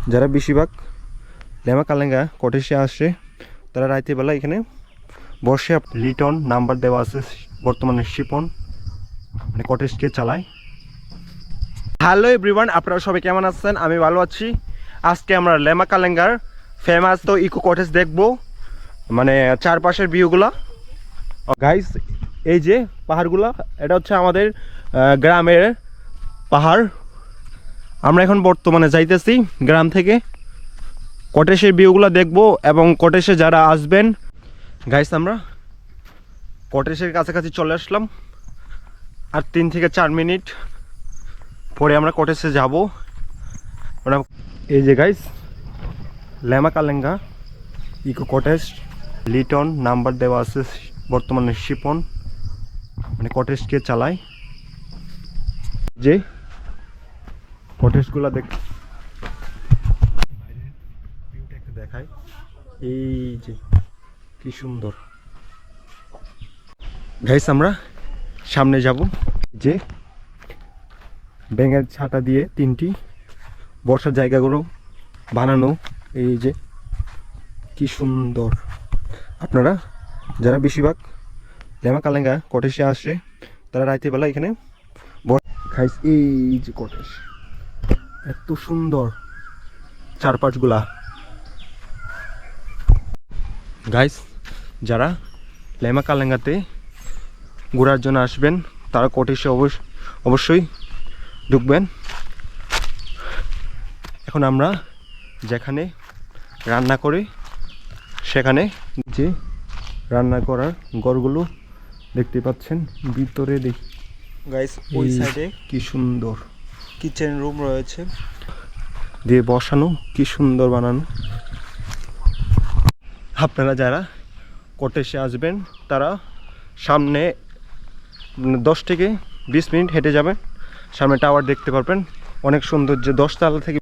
যারা বেশিরভাগ লেমা কালেঙ্গা কটেজে আসে তারা রাতেবেলা এখানে বসে লিটন নাম্বার দেওয়া আছে, বর্তমানে শিপন মানে কটেজকে চালায়। হ্যালো এভরিওয়ান, আপনারা সবাই কেমন আছেন? আমি ভালো আছি। আজকে আমরা লেমা কালেঙ্গার ফেমাস তো ইকো কটেজ দেখবো, মানে চারপাশের ভিউগুলা। গাইস, এই যে পাহাড়গুলা, এটা হচ্ছে আমাদের গ্রামের পাহাড়। আমরা এখন বর্তমানে যাইতেছি গ্রাম থেকে কটেজের ভিউগুলো দেখবো এবং কটেজে যারা আসবেন। গাইস, আমরা কটেজের কাছাকাছি চলে আসলাম, আর 3 থেকে 4 মিনিট পরে আমরা কটেজে যাব। এই যে guys, Rema Kalenga eco cottage, Liton number দেওয়া আছে, বর্তমানে শিপন মানে কটেজকে চালায়। যে কটেজগুলো দেখায়, এই যে কি সুন্দর। গাইস, আমরা সামনে যাব। যে ব্যাঙের ছাতা দিয়ে 3টি বসার জায়গাগুলো বানানো, এই যে কি সুন্দর। আপনারা যারা বেশিরভাগ লেমা কালেঙ্গা কটেজে আসে তারা রাতেবেলা এখানে খাইস। এই যে কটেজ এত সুন্দর চারপাশগুলা। গাইস, যারা লেমা কালেঙ্গাতে ঘোরার জন্য আসবেন তারা কটেজে অবশ্যই ঢুকবেন। এখন আমরা যেখানে রান্না করি সেখানে যে রান্না করার ঘরগুলো দেখতে পাচ্ছেন, ভিতরে দেখি গাইস, ওই সাইডে কি সুন্দর কিচেন রুম রয়েছে, দিয়ে বসানো, কি সুন্দর বানানো। আপনারা যারা কটেজে আসবেন তারা সামনে 10 থেকে 20 মিনিট হেঁটে যাবেন, সামনে টাওয়ার দেখতে পারবেন, অনেক সুন্দর। যে 10 তলা থেকে